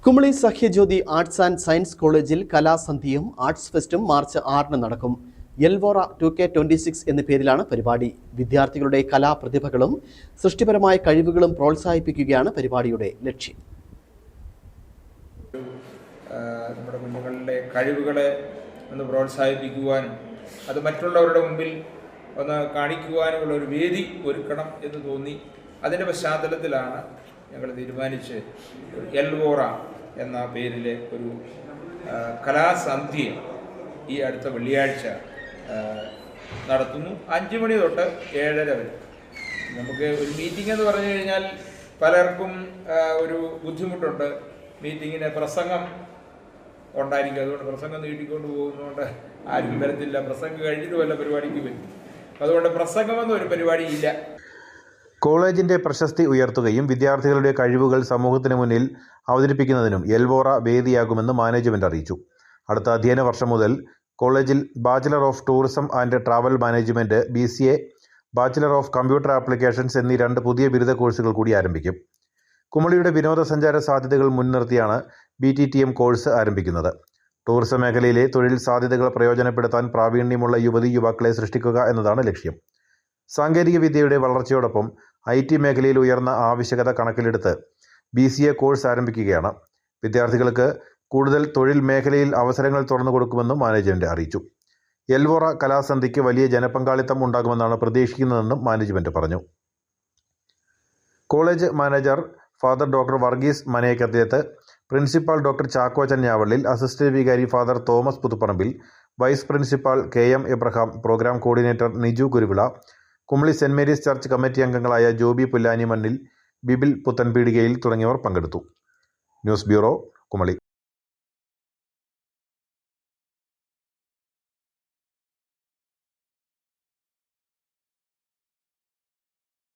Kumily സഹ്യജ്യോതി arts and science കോളേജിൽ കലാസന്ധ്യയും arts ഫെസ്റ്റും March 6 നടക്കും. എൽവോറ 2K26 എന്ന പേരിലാണ് പരിപാടി. വിദ്യാർത്ഥികളുടെ കലാപ്രതിഭകളും സൃഷ്ടിപരമായ കഴിവുകളും പ്രോത്സാഹിപ്പിക്കുകയാണ് പരിപാടിയുടെ ലക്ഷ്യം. നമ്മുടെ കുഞ്ഞുങ്ങളുടെ കഴിവുകളെ ഒന്ന് പ്രോത്സാഹിപ്പിക്കുവാനും അത് മറ്റുള്ളവരുടെ മുമ്പിൽ ഒന്ന് കാണിക്കുവാനുമുള്ള ഒരു വേദി ഒരുക്കണം എന്ന് തോന്നി. അതിൻ്റെ പശ്ചാത്തലത്തിലാണ് ഞങ്ങൾ തീരുമാനിച്ച് എൽവോറ എന്ന പേരിലെ ഒരു കലാസന്ധ്യ ഈ അടുത്ത വെള്ളിയാഴ്ച നടത്തുന്നു. 5 മണി തൊട്ട് 7:30 വരെ. നമുക്ക് ഒരു മീറ്റിംഗ് എന്ന് പറഞ്ഞു കഴിഞ്ഞാൽ പലർക്കും ഒരു ബുദ്ധിമുട്ടുണ്ട്. മീറ്റിങ്ങിന് പ്രസംഗം ഉണ്ടായിരിക്കും, അതുകൊണ്ട് പ്രസംഗം നീട്ടിക്കൊണ്ട് പോകുന്നതുകൊണ്ട് ആരും വരത്തില്ല. പ്രസംഗം കഴിഞ്ഞിട്ട് വല്ല പരിപാടിക്ക് വരും. അതുകൊണ്ട് പ്രസംഗമെന്നൊരു പരിപാടിയില്ല. കോളേജിന്റെ പ്രശസ്തി ഉയർത്തുകയും വിദ്യാർത്ഥികളുടെ കഴിവുകൾ സമൂഹത്തിന് മുന്നിൽ അവതരിപ്പിക്കുന്നതിനും എൽവോറ വേദിയാകുമെന്ന് മാനേജ്മെന്റ് അറിയിച്ചു. അടുത്ത അധ്യയന വർഷം മുതൽ കോളേജിൽ bachelor of tourism and travel management, BCA, bachelor of computer applications എന്നീ 2 പുതിയ ബിരുദ കോഴ്സുകൾ കൂടി ആരംഭിക്കും. കുമളിയുടെ വിനോദസഞ്ചാര സാധ്യതകൾ മുൻനിർത്തിയാണ് BTTM കോഴ്സ് ആരംഭിക്കുന്നത്. ടൂറിസം മേഖലയിലെ തൊഴിൽ സാധ്യതകൾ പ്രയോജനപ്പെടുത്താൻ പ്രാവീണ്യമുള്ള യുവതി യുവാക്കളെ സൃഷ്ടിക്കുക എന്നതാണ് ലക്ഷ്യം. സാങ്കേതിക വിദ്യയുടെ വളർച്ചയോടൊപ്പം IT മേഖലയിൽ ഉയർന്ന ആവശ്യകത കണക്കിലെടുത്ത് BCA കോഴ്സ് ആരംഭിക്കുകയാണ്. വിദ്യാർത്ഥികൾക്ക് കൂടുതൽ തൊഴിൽ മേഖലയിൽ അവസരങ്ങൾ തുറന്നു കൊടുക്കുമെന്നും മാനേജ്മെന്റ് അറിയിച്ചു. എൽവോറ കലാസന്ധ്യയ്ക്ക് വലിയ ജനപങ്കാളിത്തം ഉണ്ടാകുമെന്നാണ് പ്രതീക്ഷിക്കുന്നതെന്നും മാനേജ്മെന്റ് പറഞ്ഞു. College manager father doctor Varghese Manekkathethu, principal doctor Chackochan Njavallil, assistant vicar father Thomas Puthuparambil, vice principal KM Abraham, programme coordinator Niju Kuruvila, Kumily saint Mary's church committee അംഗങ്ങളായ ജോബി പുല്ലാനി മണ്ണിൽ, ബിബിൽ പുത്തൻപീടികയിൽ തുടങ്ങിയവർ പങ്കെടുത്തു. News bureau, Kumily.